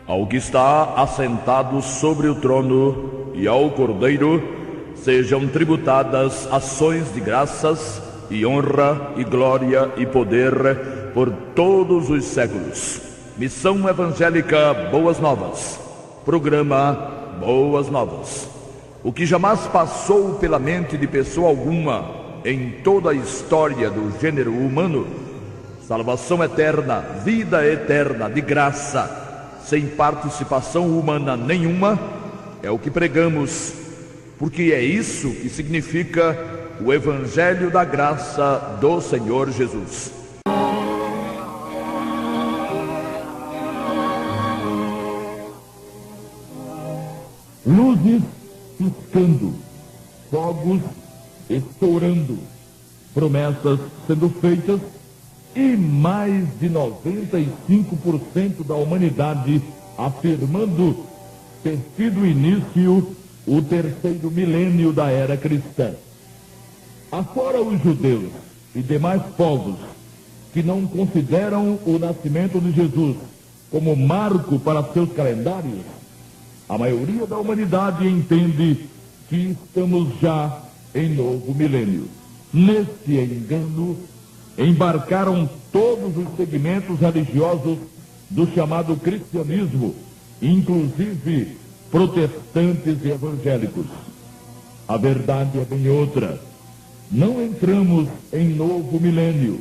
Ao que está assentado sobre o trono e ao Cordeiro sejam tributadas ações de graças e honra e glória e poder por todos os séculos. Missão Evangélica Boas Novas. Programa Boas Novas. O que jamais passou pela mente de pessoa alguma em toda a história do gênero humano, salvação eterna, vida eterna de graça, sem participação humana nenhuma, é o que pregamos, porque é isso que significa o Evangelho da Graça do Senhor Jesus. Luzes piscando, fogos estourando, promessas sendo feitas e mais de 95% da humanidade afirmando ter tido início o terceiro milênio da era cristã. Afora os judeus e demais povos que não consideram o nascimento de Jesus como marco para seus calendários, a maioria da humanidade entende que estamos já em novo milênio. Neste engano, embarcaram todos os segmentos religiosos do chamado cristianismo, inclusive protestantes e evangélicos. A verdade é bem outra. Não entramos em novo milênio.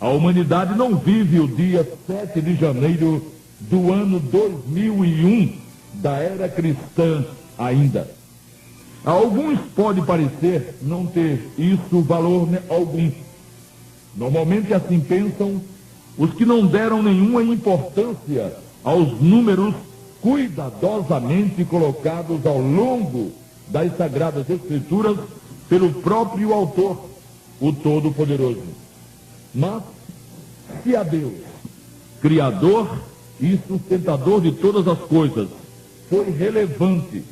A humanidade não vive o dia 7 de janeiro do ano 2001 da era cristã ainda. A alguns pode parecer não ter isso valor algum. Normalmente assim pensam os que não deram nenhuma importância aos números cuidadosamente colocados ao longo das Sagradas Escrituras pelo próprio autor, o Todo-Poderoso. Mas, se a Deus, Criador e sustentador de todas as coisas, foi relevante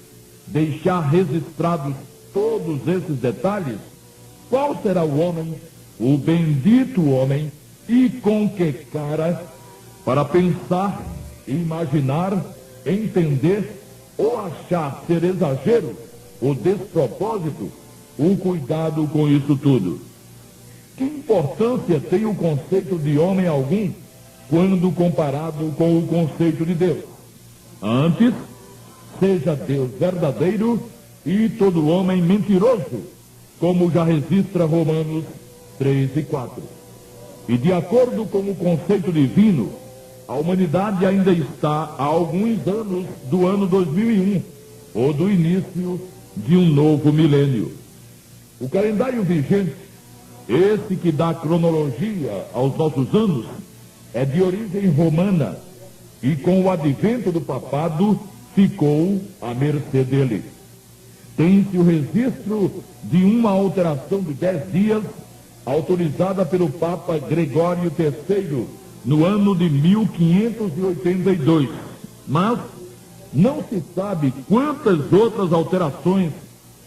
deixar registrados todos esses detalhes, qual será o homem, o bendito homem, e com que cara, para pensar, imaginar, entender ou achar ser exagero, o despropósito, o cuidado com isso tudo? Que importância tem o conceito de homem algum quando comparado com o conceito de Deus? Antes, seja Deus verdadeiro e todo homem mentiroso, como já registra Romanos 3 e 4. E de acordo com o conceito divino, a humanidade ainda está há alguns anos do ano 2001, ou do início de um novo milênio. O calendário vigente, esse que dá cronologia aos nossos anos, é de origem romana e com o advento do papado ficou à mercê dele. Tem-se o registro de uma alteração de 10 dias autorizada pelo Papa Gregório III no ano de 1582. Mas não se sabe quantas outras alterações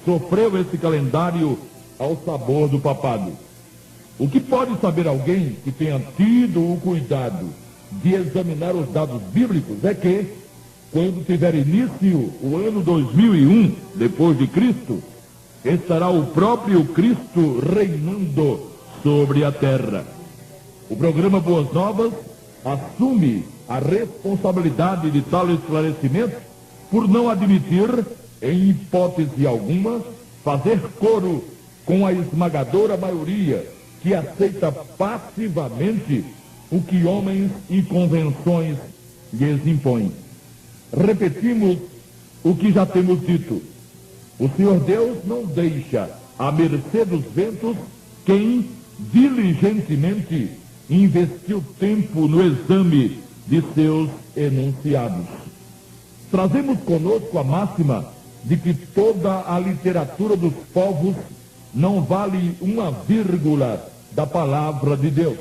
sofreu esse calendário ao sabor do papado. O que pode saber alguém que tenha tido o cuidado de examinar os dados bíblicos é que, quando tiver início o ano 2001, depois de Cristo, estará o próprio Cristo reinando sobre a terra. O programa Boas Novas assume a responsabilidade de tal esclarecimento por não admitir, em hipótese alguma, fazer coro com a esmagadora maioria que aceita passivamente o que homens e convenções lhes impõem. Repetimos o que já temos dito. O Senhor Deus não deixa à mercê dos ventos quem diligentemente investiu tempo no exame de seus enunciados. Trazemos conosco a máxima de que toda a literatura dos povos não vale uma vírgula da palavra de Deus.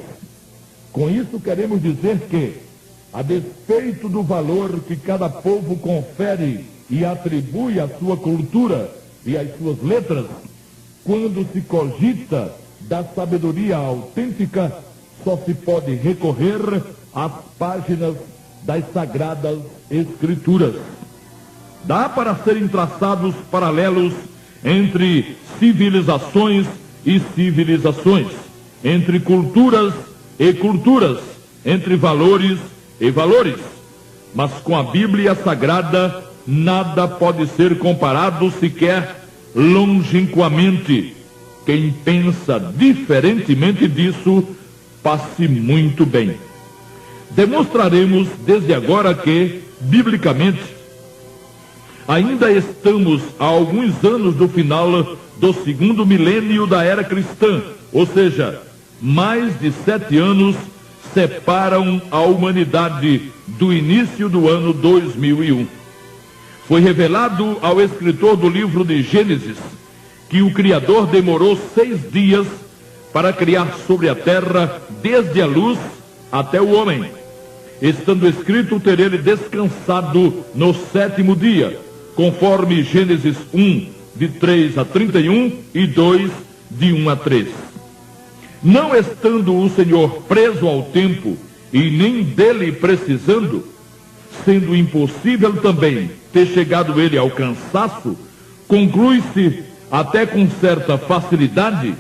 Com isso queremos dizer que, a despeito do valor que cada povo confere e atribui à sua cultura e às suas letras, quando se cogita da sabedoria autêntica, só se pode recorrer às páginas das Sagradas Escrituras. Dá para serem traçados paralelos entre civilizações e civilizações, entre culturas e culturas, entre valores e valores. Mas com a Bíblia Sagrada, nada pode ser comparado sequer longínquamente. Quem pensa diferentemente disso, passe muito bem. Demonstraremos desde agora que, biblicamente, ainda estamos a alguns anos do final do segundo milênio da era cristã, ou seja, mais de 7 anos separam a humanidade do início do ano 2001. Foi revelado ao escritor do livro de Gênesis que o Criador demorou 6 dias para criar sobre a terra, desde a luz até o homem. Estando escrito ter ele descansado no 7º dia, conforme Gênesis 1, de 3 a 31 e 2, de 1 a 3. Não estando o Senhor preso ao tempo e nem dele precisando, sendo impossível também ter chegado ele ao cansaço, conclui-se até com certa facilidade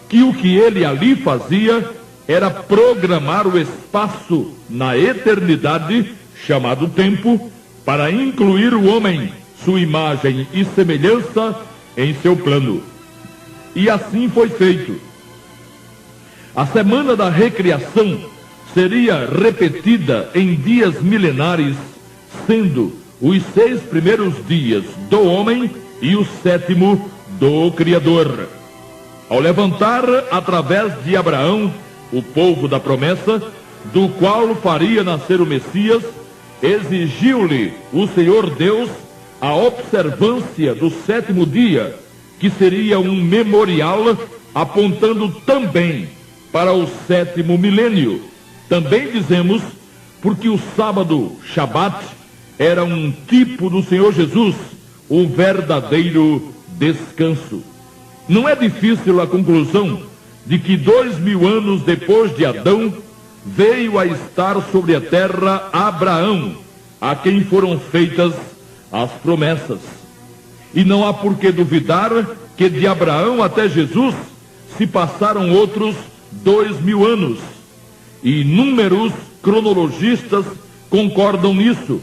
que o que ele ali fazia era programar o espaço na eternidade, chamado tempo, para incluir o homem, sua imagem e semelhança, em seu plano. E assim foi feito. A semana da recriação seria repetida em dias milenares, sendo os 6 primeiros dias do homem e o 7º do Criador. Ao levantar através de Abraão o povo da promessa, do qual faria nascer o Messias, exigiu-lhe o Senhor Deus a observância do 7º dia, que seria um memorial apontando também para o 7º milênio. Também dizemos porque o sábado, Shabat, era um tipo do Senhor Jesus, o verdadeiro descanso. Não é difícil a conclusão de que 2000 anos depois de Adão, veio a estar sobre a terra Abraão, a quem foram feitas as promessas. E não há por que duvidar que de Abraão até Jesus se passaram outros 2000 anos. E inúmeros cronologistas concordam nisso,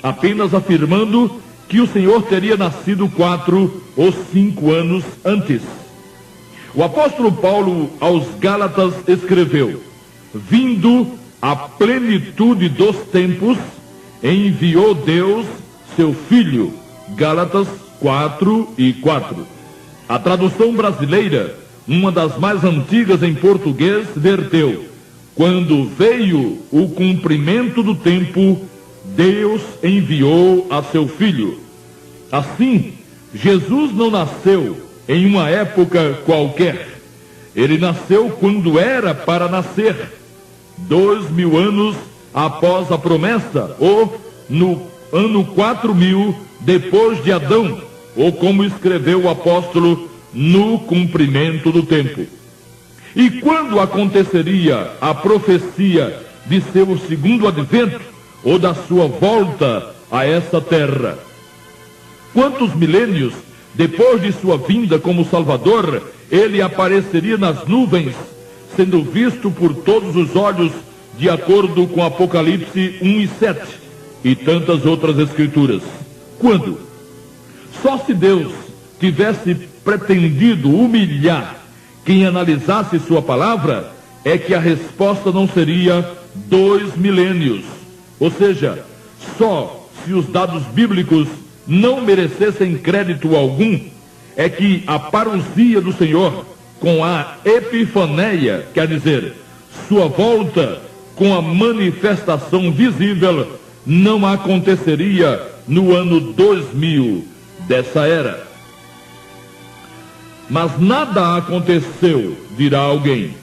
apenas afirmando que o Senhor teria nascido 4 ou 5 anos antes. O apóstolo Paulo aos Gálatas escreveu: vindo a plenitude dos tempos, enviou Deus seu Filho. Gálatas 4:4. A tradução brasileira, uma das mais antigas em português, verteu: quando veio o cumprimento do tempo, Deus enviou a seu Filho. Assim, Jesus não nasceu em uma época qualquer. Ele nasceu quando era para nascer, 2000 anos após a promessa, ou no ano 4000 depois de Adão, ou como escreveu o apóstolo, no cumprimento do tempo. E quando aconteceria a profecia de seu segundo advento, ou da sua volta a essa terra? Quantos milênios depois de sua vinda como Salvador, ele apareceria nas nuvens, sendo visto por todos os olhos, de acordo com Apocalipse 1:7 e tantas outras escrituras? Quando? Só se Deus tivesse pretendido humilhar quem analisasse sua palavra, é que a resposta não seria 2 milênios. Ou seja, só se os dados bíblicos não merecessem crédito algum, é que a parousia do Senhor com a epifaneia, quer dizer, sua volta com a manifestação visível, não aconteceria no ano 2000 dessa era. Mas nada aconteceu, dirá alguém,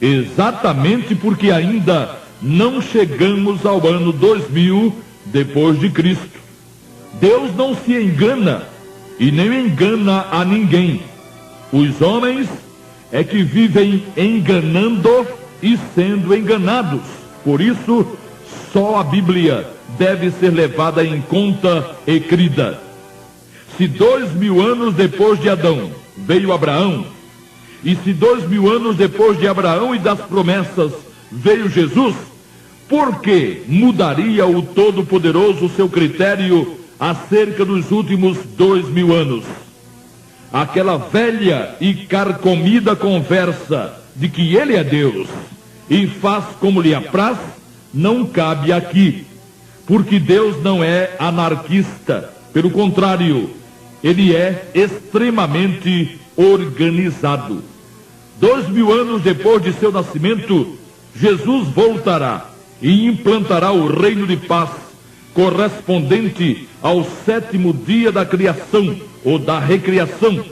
exatamente porque ainda não chegamos ao ano 2000 depois de Cristo. Deus não se engana e nem engana a ninguém. Os homens é que vivem enganando e sendo enganados. Por isso, só a Bíblia deve ser levada em conta e crida. Se 2000 anos depois de Adão veio Abraão, e se 2000 anos depois de Abraão e das promessas veio Jesus, por que mudaria o Todo-Poderoso seu critério acerca dos últimos 2000 anos? Aquela velha e carcomida conversa de que ele é Deus e faz como lhe apraz, não cabe aqui, porque Deus não é anarquista. Pelo contrário, ele é extremamente organizado. 2000 anos depois de seu nascimento, Jesus voltará e implantará o reino de paz, correspondente ao 7º dia da criação ou da recriação,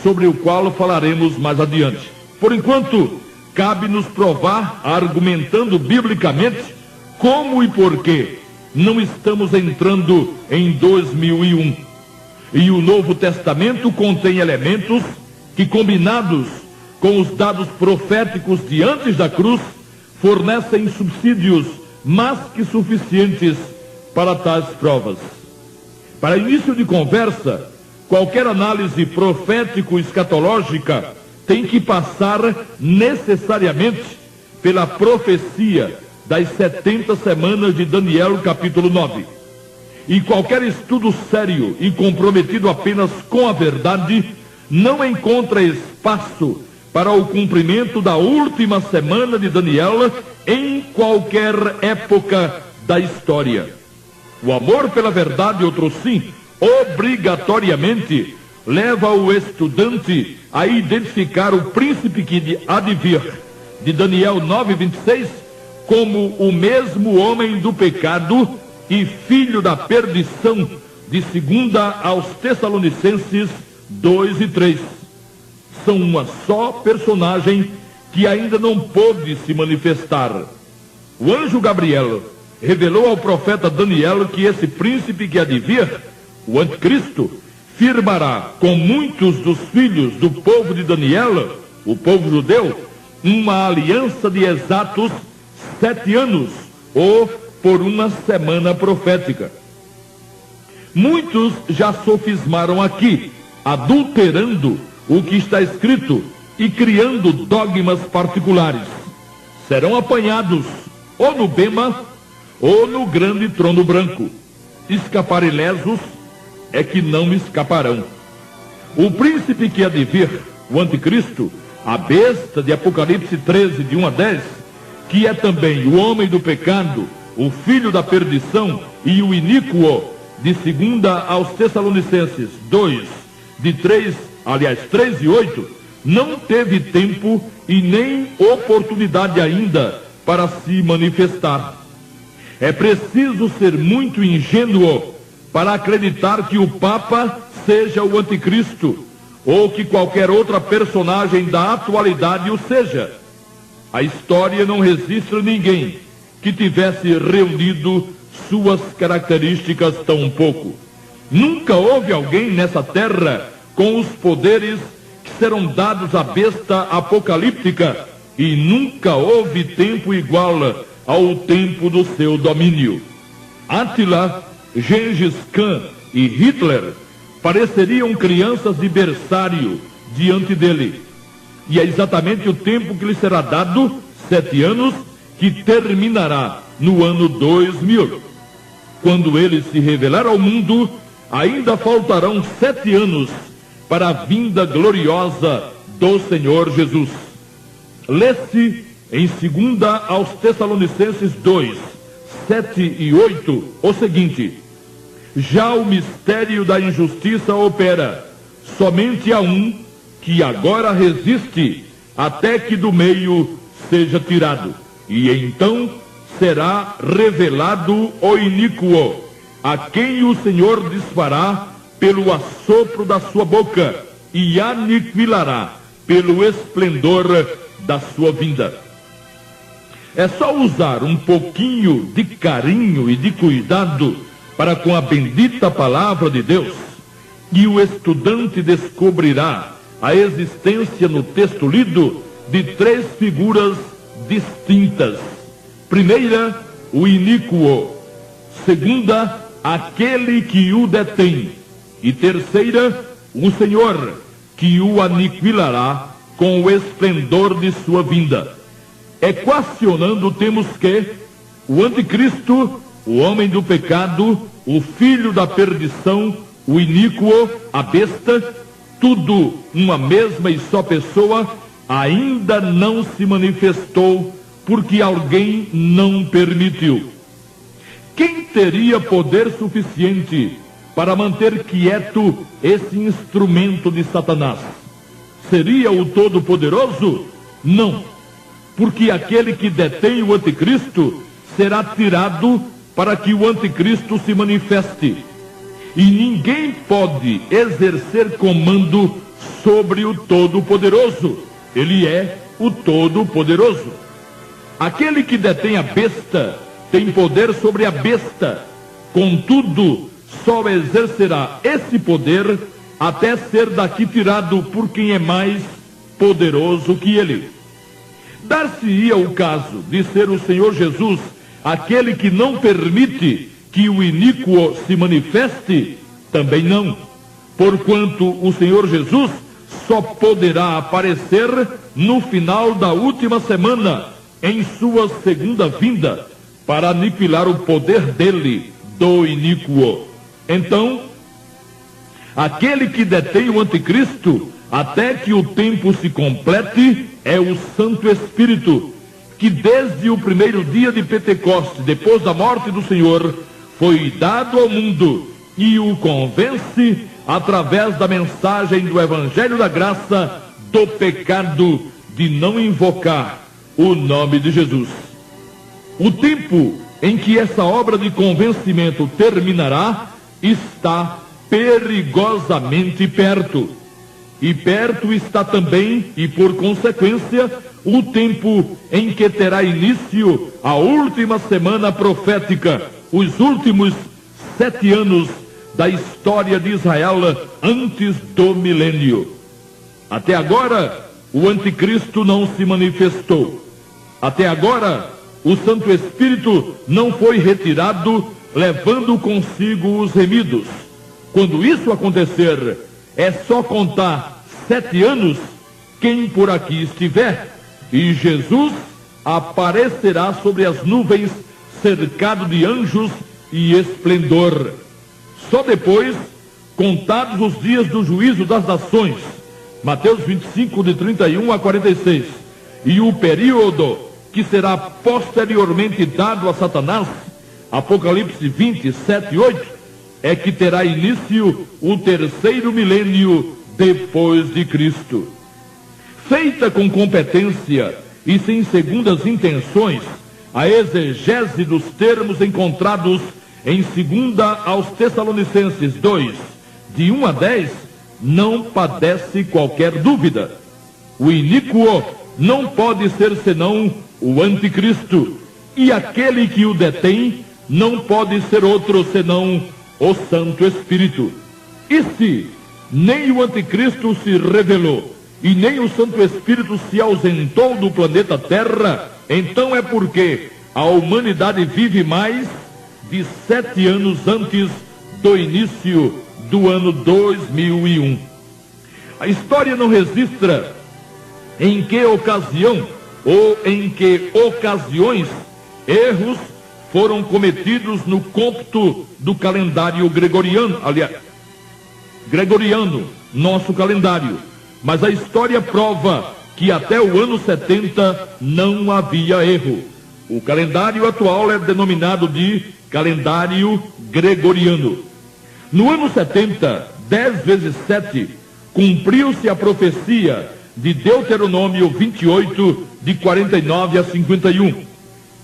sobre o qual falaremos mais adiante. Por enquanto, cabe-nos provar, argumentando biblicamente, como e por que não estamos entrando em 2001. E o Novo Testamento contém elementos que, combinados com os dados proféticos de antes da cruz, fornecem subsídios mais que suficientes para tais provas. Para início de conversa, qualquer análise profético-escatológica tem que passar necessariamente pela profecia das 70 semanas de Daniel, capítulo 9. E qualquer estudo sério e comprometido apenas com a verdade não encontra espaço para o cumprimento da última semana de Daniel em qualquer época da história. O amor pela verdade, outro sim, obrigatoriamente leva o estudante a identificar o príncipe que há de vir, de Daniel 9:26, como o mesmo homem do pecado e filho da perdição, de 2 aos Tessalonicenses 2:3. São uma só personagem que ainda não pôde se manifestar. O anjo Gabriel revelou ao profeta Daniel que esse príncipe que há de vir, o anticristo, firmará com muitos dos filhos do povo de Daniel, o povo judeu, uma aliança de exatos 7 anos, ou por uma semana profética. Muitos já sofismaram aqui, adulterando o que está escrito e criando dogmas particulares. Serão apanhados ou no bema ou no grande trono branco. Escapar ilesos é que não escaparão. O príncipe que há de vir, o anticristo, a besta de Apocalipse 13, de 1 a 10, que é também o homem do pecado, o filho da perdição e o iníquo, de 2 aos Tessalonicenses 2, de 3 e 8, não teve tempo e nem oportunidade ainda para se manifestar. É preciso ser muito ingênuo para acreditar que o Papa seja o anticristo, ou que qualquer outra personagem da atualidade o seja. A história não registra ninguém que tivesse reunido suas características tão pouco. Nunca houve alguém nessa terra com os poderes que serão dados à besta apocalíptica, e nunca houve tempo igual ao tempo do seu domínio. Átila, Gengis Khan e Hitler pareceriam crianças de berçário diante dele. E é exatamente o tempo que lhe será dado, 7 anos, que terminará no ano 2000. Quando ele se revelar ao mundo, ainda faltarão 7 anos para a vinda gloriosa do Senhor Jesus. Lê-se em 2 aos Tessalonicenses 2, 7 e 8, o seguinte: já o mistério da injustiça opera, somente há um que agora resiste, até que do meio seja tirado, e então será revelado o iníquo, a quem o Senhor desfará pelo assopro da sua boca, e aniquilará pelo esplendor da sua vinda. É só usar um pouquinho de carinho e de cuidado para com a bendita palavra de Deus, e o estudante descobrirá a existência no texto lido de 3 figuras distintas. Primeira, o iníquo. Segunda, aquele que o detém. E terceira, o Senhor, que o aniquilará com o esplendor de sua vinda. Equacionando, temos que o anticristo, o homem do pecado, o filho da perdição, o iníquo, a besta, tudo uma mesma e só pessoa, ainda não se manifestou, porque alguém não permitiu. Quem teria poder suficiente para manter quieto esse instrumento de Satanás? Seria o Todo-Poderoso? Não, porque aquele que detém o anticristo será tirado para que o anticristo se manifeste. E ninguém pode exercer comando sobre o Todo-Poderoso. Ele é o Todo-Poderoso. Aquele que detém a besta tem poder sobre a besta. Contudo, só exercerá esse poder até ser daqui tirado por quem é mais poderoso que ele. Dar-se-ia o caso de ser o Senhor Jesus aquele que não permite que o iníquo se manifeste? Também não, porquanto o Senhor Jesus só poderá aparecer no final da última semana, em sua segunda vinda, para aniquilar o poder dele, do iníquo. Então, aquele que detém o anticristo, até que o tempo se complete, é o Santo Espírito, que desde o primeiro dia de Pentecostes, depois da morte do Senhor, foi dado ao mundo e o convence através da mensagem do Evangelho da Graça do pecado de não invocar o nome de Jesus. O tempo em que essa obra de convencimento terminará está perigosamente perto. E perto está também, e por consequência, o tempo em que terá início a última semana profética, os últimos 7 anos da história de Israel antes do milênio. Até agora, o anticristo não se manifestou. Até agora, o Santo Espírito não foi retirado, levando consigo os remidos. Quando isso acontecer, é só contar 7 anos, quem por aqui estiver, e Jesus aparecerá sobre as nuvens, cercado de anjos e esplendor. Só depois, contados os dias do juízo das nações, Mateus 25, de 31 a 46, e o período que será posteriormente dado a Satanás, Apocalipse 20, 7 e 8, é que terá início o terceiro milênio depois de Cristo. Feita com competência e sem segundas intenções, a exegese dos termos encontrados em 2 aos Tessalonicenses 2, de 1 a 10, não padece qualquer dúvida. O iníquo não pode ser senão o anticristo, e aquele que o detém não pode ser outro senão o Santo Espírito. E se nem o anticristo se revelou, e nem o Santo Espírito se ausentou do planeta Terra, então é porque a humanidade vive mais de 7 anos antes do início do ano 2001. A história não registra em que ocasião ou em que ocasiões erros foram cometidos no cômputo do calendário gregoriano, nosso calendário. Mas a história prova que até o ano 70 não havia erro. O calendário atual é denominado de calendário gregoriano. No ano 70, 10 vezes 7, cumpriu-se a profecia de Deuteronômio 28, de 49 a 51.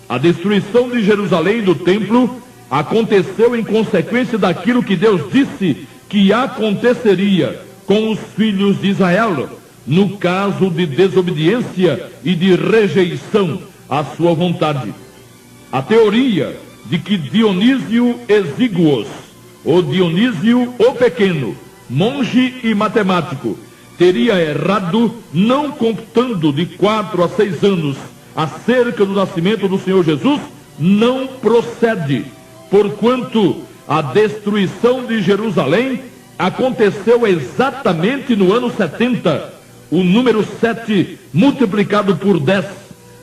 A destruição de Jerusalém e do templo aconteceu em consequência daquilo que Deus disse que aconteceria com os filhos de Israel, no caso de desobediência e de rejeição à sua vontade. A teoria de que Dionísio Exíguos, ou Dionísio o Pequeno, monge e matemático, teria errado não computando de 4 a 6 anos acerca do nascimento do Senhor Jesus, não procede, porquanto a destruição de Jerusalém aconteceu exatamente no ano 70, o número 7 multiplicado por 10,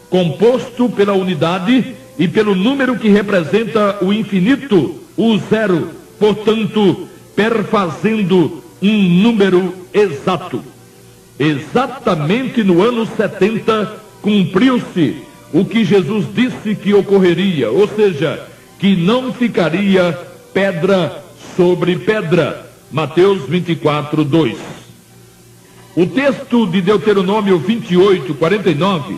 composto pela unidade e pelo número que representa o infinito, o zero, portanto, perfazendo um número exato. Exatamente no ano 70 cumpriu-se o que Jesus disse que ocorreria, ou seja, que não ficaria pedra sobre pedra. Mateus 24, 2. O texto de Deuteronômio 28, 49,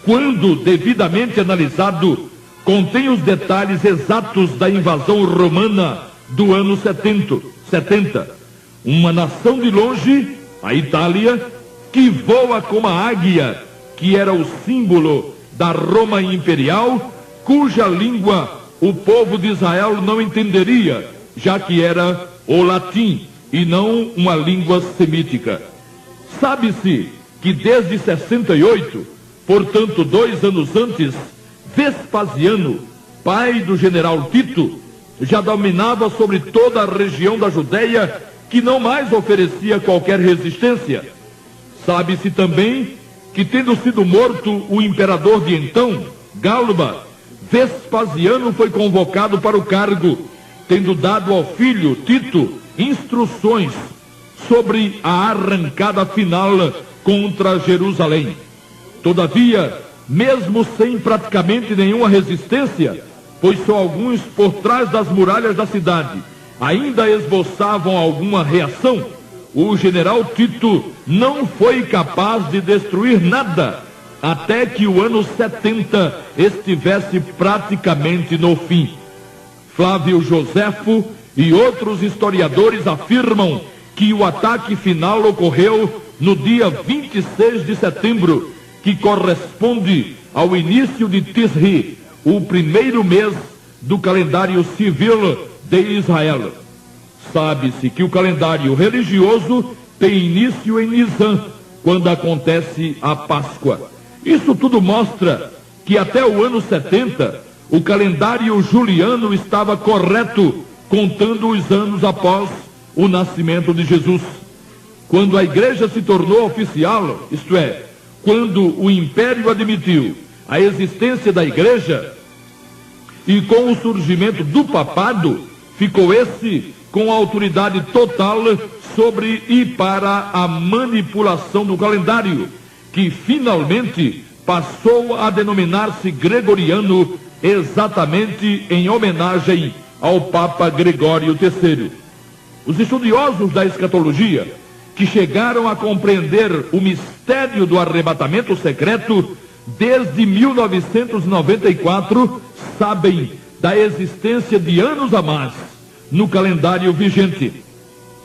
quando devidamente analisado, contém os detalhes exatos da invasão romana do ano 70. Uma nação de longe, a Itália, que voa como a águia, que era o símbolo da Roma imperial, cuja língua o povo de Israel não entenderia, já que era o latim e não uma língua semítica. Sabe-se que desde 68, portanto 2 anos antes, Vespasiano, pai do general Tito, já dominava sobre toda a região da Judéia, que não mais oferecia qualquer resistência. Sabe-se também que, tendo sido morto o imperador de então, Galba, Vespasiano foi convocado para o cargo, tendo dado ao filho Tito instruções sobre a arrancada final contra Jerusalém. Todavia, mesmo sem praticamente nenhuma resistência, pois só alguns por trás das muralhas da cidade ainda esboçavam alguma reação, o general Tito não foi capaz de destruir nada, até que o ano 70 estivesse praticamente no fim. Flávio Joséfo e outros historiadores afirmam que o ataque final ocorreu no dia 26 de setembro, que corresponde ao início de Tisri, o primeiro mês do calendário civil de Israel. Sabe-se que o calendário religioso tem início em Nisan, quando acontece a Páscoa. Isso tudo mostra que até o ano 70, o calendário juliano estava correto, contando os anos após o nascimento de Jesus. Quando a igreja se tornou oficial, isto é, quando o império admitiu a existência da igreja, e com o surgimento do papado, ficou esse com autoridade total sobre e para a manipulação do calendário, que finalmente passou a denominar-se gregoriano, exatamente em homenagem ao Papa Gregório III. Os estudiosos da escatologia, que chegaram a compreender o mistério do arrebatamento secreto desde 1994, sabem da existência de anos a mais no calendário vigente.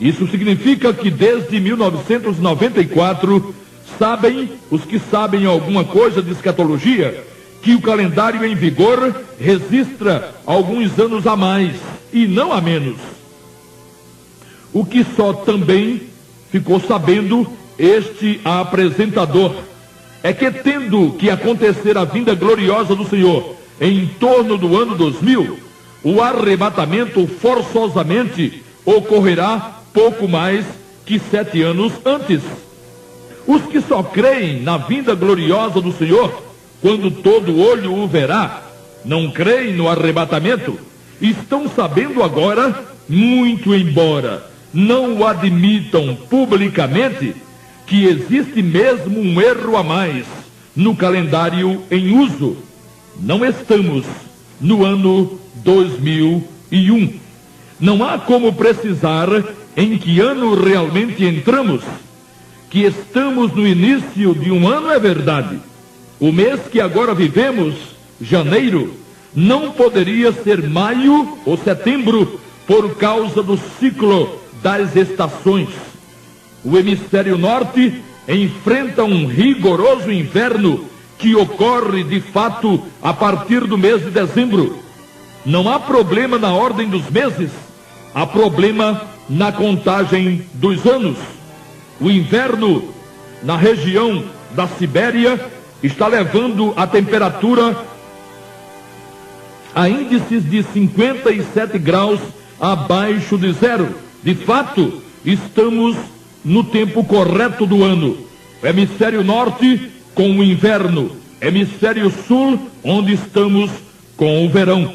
Isso significa que desde 1994, sabem, os que sabem alguma coisa de escatologia, que o calendário em vigor registra alguns anos a mais e não a menos. O que só também ficou sabendo este apresentador é que, tendo que acontecer a vinda gloriosa do Senhor em torno do ano 2000, o arrebatamento forçosamente ocorrerá pouco mais que 7 anos antes. Os que só creem na vinda gloriosa do Senhor, quando todo olho o verá, não creem no arrebatamento, estão sabendo agora, muito embora não o admitam publicamente, que existe mesmo um erro a mais no calendário em uso. Não estamos no ano 2001. Não há como precisar em que ano realmente entramos. Que estamos no início de um ano é verdade. O mês que agora vivemos, janeiro, não poderia ser maio ou setembro por causa do ciclo das estações. O hemisfério norte enfrenta um rigoroso inverno que ocorre de fato a partir do mês de dezembro. Não há problema na ordem dos meses, há problema na contagem dos anos. O inverno na região da Sibéria está levando a temperatura a índices de 57 graus abaixo de zero. De fato, estamos no tempo correto do ano. Hemisfério norte com o inverno, hemisfério sul onde estamos com o verão.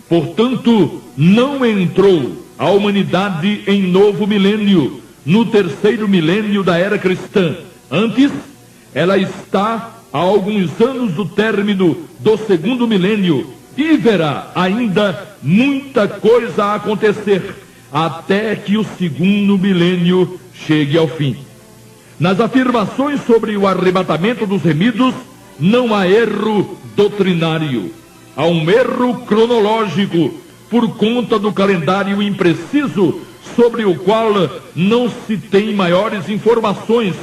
Portanto, não entrou a humanidade em novo milênio, no terceiro milênio da era cristã. Antes, ela está a alguns anos do término do segundo milênio e verá ainda muita coisa a acontecer até que o segundo milênio chegue ao fim. Nas afirmações sobre o arrebatamento dos remidos, não há erro doutrinário. Há um erro cronológico por conta do calendário impreciso sobre o qual não se tem maiores informações,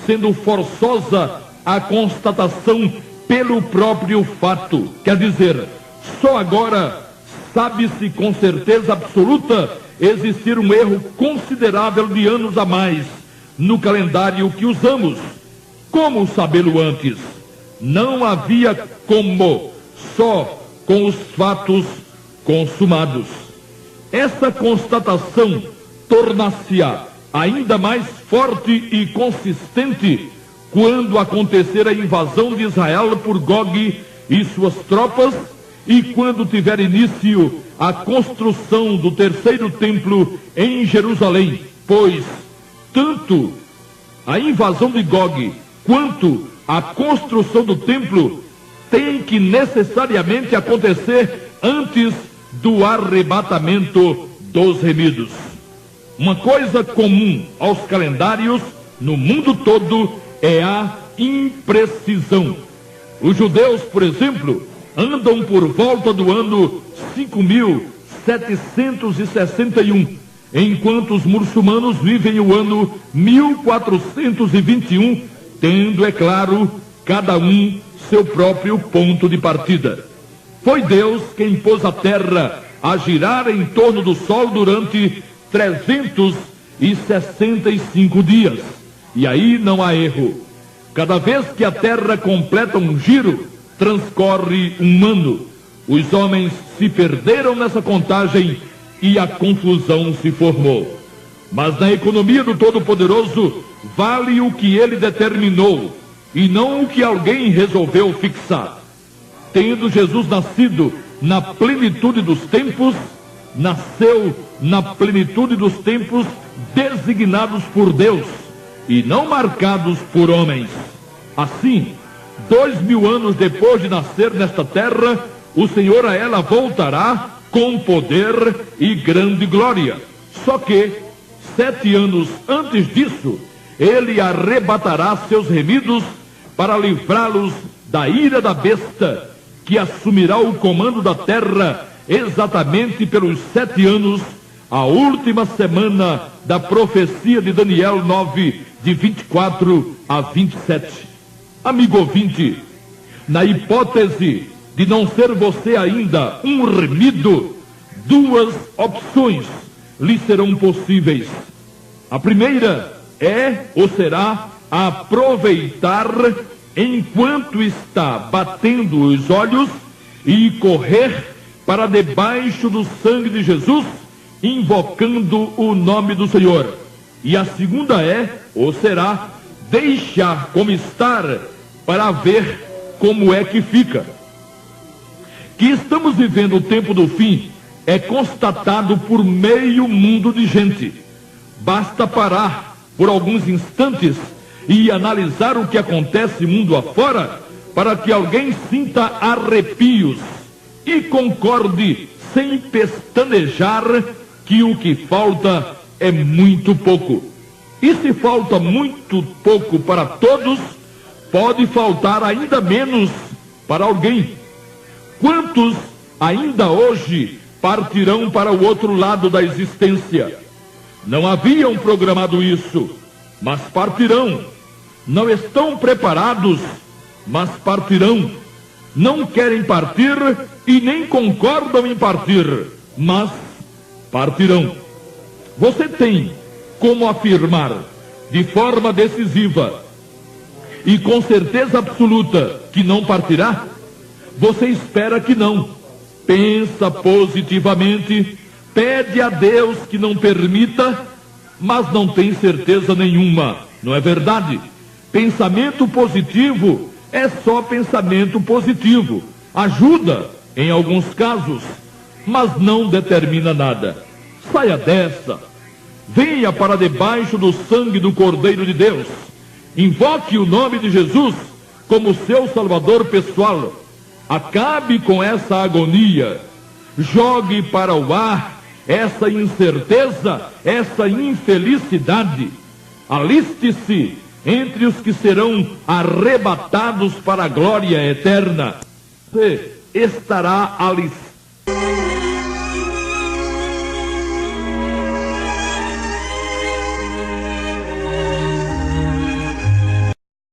sendo forçosa a constatação pelo próprio fato. Quer dizer, só agora sabe-se com certeza absoluta existir um erro considerável de anos a mais no calendário que usamos. Como sabê-lo antes? Não havia como, só com os fatos consumados. Essa constatação torna-se-á ainda mais forte e consistente quando acontecer a invasão de Israel por Gog e suas tropas e quando tiver início a construção do terceiro templo em Jerusalém, pois tanto a invasão de Gog quanto a construção do templo tem que necessariamente acontecer antes do arrebatamento dos remidos. Uma coisa comum aos calendários no mundo todo é a imprecisão. Os judeus, por exemplo, andam por volta do ano 5.761, enquanto os muçulmanos vivem o ano 1421, tendo, é claro, cada um seu próprio ponto de partida. Foi Deus quem pôs a terra a girar em torno do sol durante 365 dias. E aí não há erro. Cada vez que a terra completa um giro, transcorre um ano. Os homens se perderam nessa contagem e a confusão se formou. Mas na economia do Todo-Poderoso, vale o que ele determinou e não o que alguém resolveu fixar. Tendo Jesus nascido na plenitude dos tempos, nasceu na plenitude dos tempos designados por Deus e não marcados por homens. Assim, 2000 anos depois de nascer nesta terra, o Senhor a ela voltará com poder e grande glória. Só que, 7 anos antes disso, ele arrebatará seus remidos para livrá-los da ira da besta, que assumirá o comando da terra exatamente pelos 7 anos, a última semana da profecia de Daniel 9, de 24 a 27. Amigo ouvinte, na hipótese de não ser você ainda um remido, 2 opções lhe serão possíveis. A primeira é ou será aproveitar enquanto está batendo os olhos e correr para debaixo do sangue de Jesus, invocando o nome do Senhor. E a segunda é ou será deixar como estar para ver como é que fica. Que estamos vivendo o tempo do fim é constatado por meio mundo de gente. Basta parar por alguns instantes e analisar o que acontece mundo afora para que alguém sinta arrepios e concorde sem pestanejar que o que falta é muito pouco. E se falta muito pouco para todos, pode faltar ainda menos para alguém. Quantos ainda hoje partirão para o outro lado da existência? Não haviam programado isso, mas partirão. Não estão preparados, mas partirão. Não querem partir e nem concordam em partir, mas partirão. Você tem como afirmar de forma decisiva e com certeza absoluta que não partirá? Você espera que não. pensa positivamente, pede a Deus que não permita, mas não tem certeza nenhuma, não é verdade? Pensamento positivo é só pensamento positivo. Ajuda em alguns casos, mas não determina nada. Saia dessa. Venha para debaixo do sangue do Cordeiro de Deus. Invoque o nome de Jesus como seu Salvador pessoal. Acabe com essa agonia. Jogue para o ar essa incerteza, essa infelicidade. Aliste-se entre os que serão arrebatados para a glória eterna. Você estará alistado.